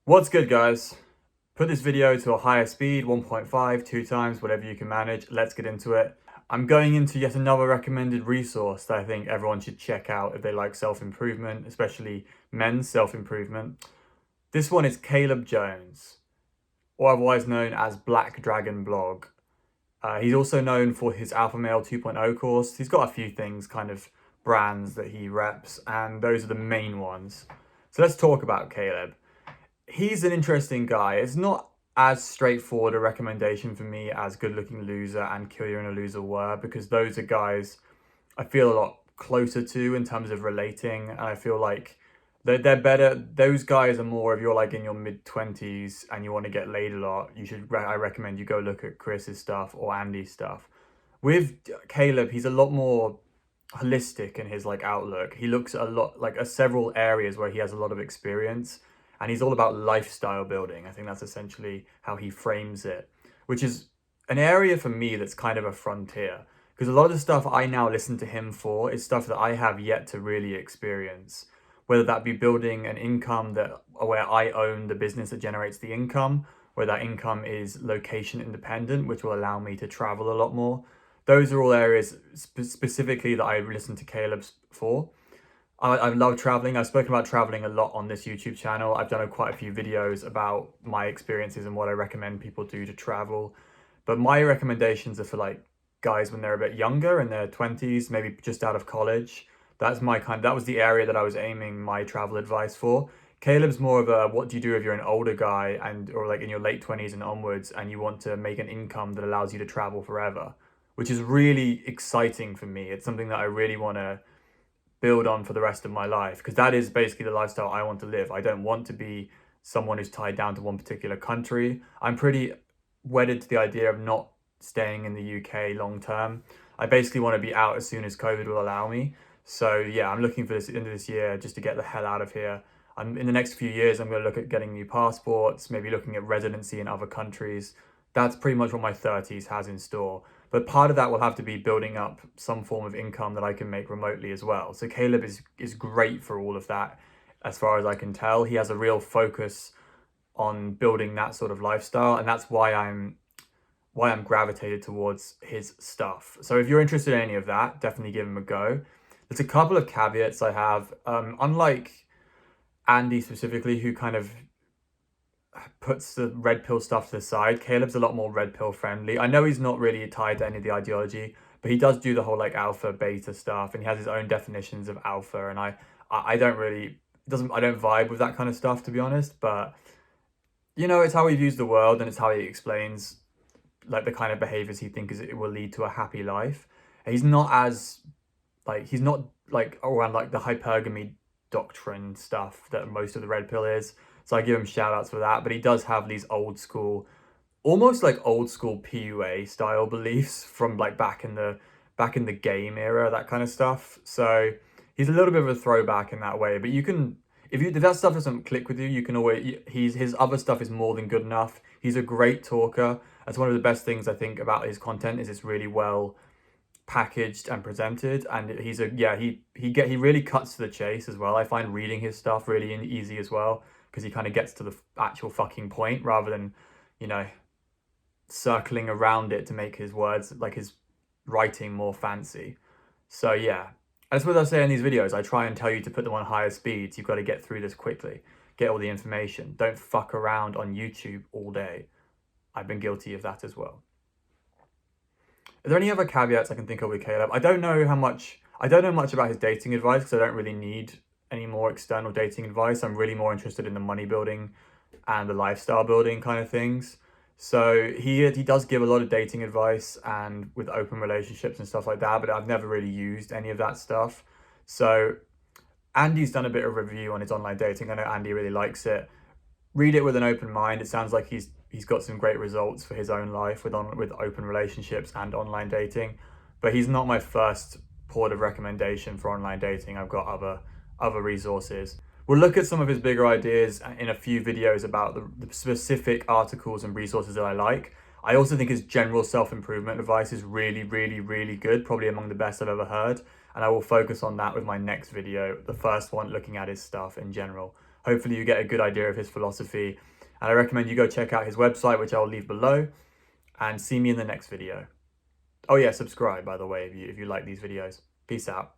What's good, guys? Put this video to a higher speed, 1.5, 2 times, whatever you can manage. Let's get into it. I'm going into yet another recommended resource that I think everyone should check out if they like self-improvement, especially men's self-improvement. This one is Caleb Jones, or otherwise known as Black Dragon Blog. He's also known for his Alpha Male 2.0 course. He's got a few things, kind of brands that he reps, and those are the main ones. So let's talk about Caleb. He's an interesting guy. It's not as straightforward a recommendation for me as Good Looking Loser and Kill You in a Loser were, because those are guys I feel a lot closer to in terms of relating, and I feel like they're better. Those guys are more if you're like in your mid-20s and you want to get laid a lot, I recommend you go look at Chris's stuff or Andy's stuff. With Caleb, he's a lot more holistic in his like outlook. He looks at a lot like several areas where he has a lot of experience, and he's all about lifestyle building. I think that's essentially how he frames it, which is an area for me that's kind of a frontier, because a lot of the stuff I now listen to him for is stuff that I have yet to really experience, whether that be building an income that where I own the business that generates the income, where that income is location independent, which will allow me to travel a lot more. Those are all areas specifically that I listen to Caleb's for. I love traveling. I've spoken about traveling a lot on this YouTube channel. I've done quite a few videos about my experiences and what I recommend people do to travel. But my recommendations are for like guys when they're a bit younger, in their 20s, maybe just out of college. That was the area that I was aiming my travel advice for. Caleb's more of a what do you do if you're an older guy and or like in your late 20s and onwards and you want to make an income that allows you to travel forever, which is really exciting for me. It's something that I really want to build on for the rest of my life, because that is basically the lifestyle I want to live. I don't want to be someone who's tied down to one particular country. I'm pretty wedded to the idea of not staying in the UK long term. I basically want to be out as soon as COVID will allow me. So yeah, I'm looking for this end of this year just to get the hell out of here. In the next few years, I'm going to look at getting new passports, maybe looking at residency in other countries. That's pretty much what my 30s has in store. But part of that will have to be building up some form of income that I can make remotely as well. So Caleb is great for all of that, as far as I can tell. He has a real focus on building that sort of lifestyle, and that's why I'm gravitated towards his stuff. So if you're interested in any of that, definitely give him a go. There's a couple of caveats I have. Unlike Andy specifically, who kind of puts the red pill stuff to the side, Caleb's a lot more red pill friendly. I know he's not really tied to any of the ideology, but he does do the whole like alpha beta stuff, and he has his own definitions of alpha. And I don't really doesn't I don't vibe with that kind of stuff, to be honest. But it's how he views the world, and it's how he explains like the kind of behaviors he thinks it will lead to a happy life. He's not as he's not like around like the hypergamy doctrine stuff that most of the red pill is. So I give him shout outs for that. But he does have these old school, almost like old school PUA style beliefs from like back in the game era, that kind of stuff. So he's a little bit of a throwback in that way. But you can if that stuff doesn't click with you, you can always his other stuff is more than good enough. He's a great talker. That's one of the best things I think about his content, is it's really well packaged and presented, and he really cuts to the chase as well. I find reading his stuff really easy as well, because he kind of gets to the actual fucking point rather than you know circling around it to make his words, like his writing, more fancy. So yeah, that's what I say in these videos. I try and tell you to put them on higher speeds. You've got to get through this quickly, get all the information. Don't fuck around on YouTube all day. I've been guilty of that as well. Are there any other caveats I can think of with Caleb? I don't know much about his dating advice, because I don't really need any more external dating advice. I'm really more interested in the money building and the lifestyle building kind of things. So he does give a lot of dating advice and with open relationships and stuff like that, but I've never really used any of that stuff. So Andy's done a bit of review on his online dating. I know Andy really likes it. Read it with an open mind. It sounds like he's got some great results for his own life with open relationships and online dating, but he's not my first port of recommendation for online dating. I've got other resources. We'll look at some of his bigger ideas in a few videos about the specific articles and resources that I like. I also think his general self-improvement advice is really, really, really good, probably among the best I've ever heard. And I will focus on that with my next video, the first one looking at his stuff in general. Hopefully you get a good idea of his philosophy. And I recommend you go check out his website, which I'll leave below, and see me in the next video. Oh yeah, subscribe, by the way, if you like these videos. Peace out.